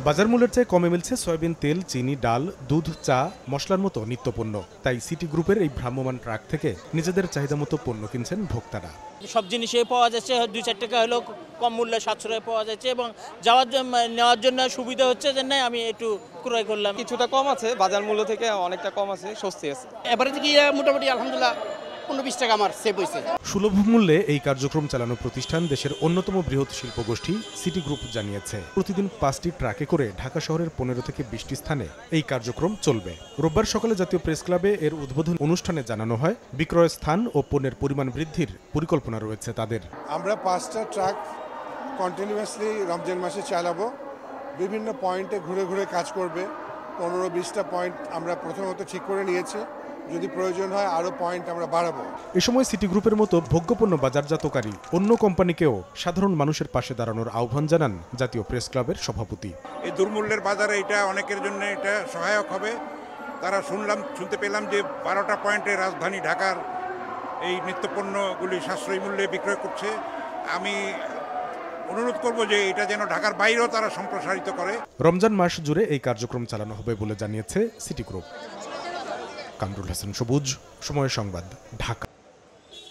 বাজার মূল্যের চেয়ে কমে মিলছে সয়াবিন তেল, চিনি, ডাল, দুধ, চা, মশলার মতো নিত্যপণ্য। তাই সিটি গ্রুপের এই ভ্রাম্যমাণ ট্রাক থেকে নিজেদের চাহিদা মতো পণ্য কিনছেন ভোক্তারা। সব জিনিসই পাওয়া যাচ্ছে, 2-4 টাকা হলেও কম মূল্যে সাশ্রয় পাওয়া যাচ্ছে এবং যাওয়ার জন্য নেওয়ার জন্য সুবিধা হচ্ছে। জন্য আমি একটু ক্রয় করলাম। কিছুটা কম আছে, বাজার মূল্য থেকে অনেকটা কম আছে, স্বস্তি আছে। এবারে গিয়ে মোটামুটি আলহামদুলিল্লাহ 15-20 টাকা আমার সেভ হয়েছে। সুলভ মূল্যে এই কার্যক্রম চালানো প্রতিষ্ঠান দেশের অন্যতম বৃহৎ শিল্পগোষ্ঠী সিটি গ্রুপ জানিয়েছে, প্রতিদিন 5টি ট্রাকে করে ঢাকা শহরের 15 থেকে 20টি স্থানে এই কার্যক্রম চলবে। রোববার সকালে জাতীয় প্রেস ক্লাবে এর উদ্বোধন অনুষ্ঠানে জানানো হয়, বিক্রয় স্থান ও পণ্যের পরিমাণ বৃদ্ধির পরিকল্পনা রয়েছে তাদের। আমরা 5টা ট্রাক কন্টিনিউয়াসলি রমজান মাসে চালাবো। বিভিন্ন পয়েন্টে ঘুরে ঘুরে কাজ করবে। 15-20টা পয়েন্ট আমরা প্রথমত ঠিক করে নিয়েছি, যদি প্রয়োজন হয় আরও পয়েন্ট আমরা বাড়াবো। এ সময় সিটি গ্রুপের মতো ভোগ্যপণ্য বাজারজাতকারী অন্য কোম্পানিকেও সাধারণ মানুষের পাশে দাঁড়ানোর আহ্বান জানান জাতীয় প্রেস ক্লাবের সভাপতি। এই দুর্মূল্যের বাজারে এটা অনেকের জন্য এটা সহায়ক হবে। তারা শুনতে পেলাম যে 12টা পয়েন্টে রাজধানী ঢাকার এই নিত্যপণ্যগুলি সাশ্রয়ী মূল্যে বিক্রয় করছে। আমি অনুরোধ করব যে এটা যেন ঢাকার বাইরেও তারা সম্প্রসারিত করে। রমজান মাস জুড়ে এই কার্যক্রম চালানো হবে বলে জানিয়েছে সিটি গ্রুপ। কামরুল হাসান সবুজ, সময় সংবাদ, ঢাকা।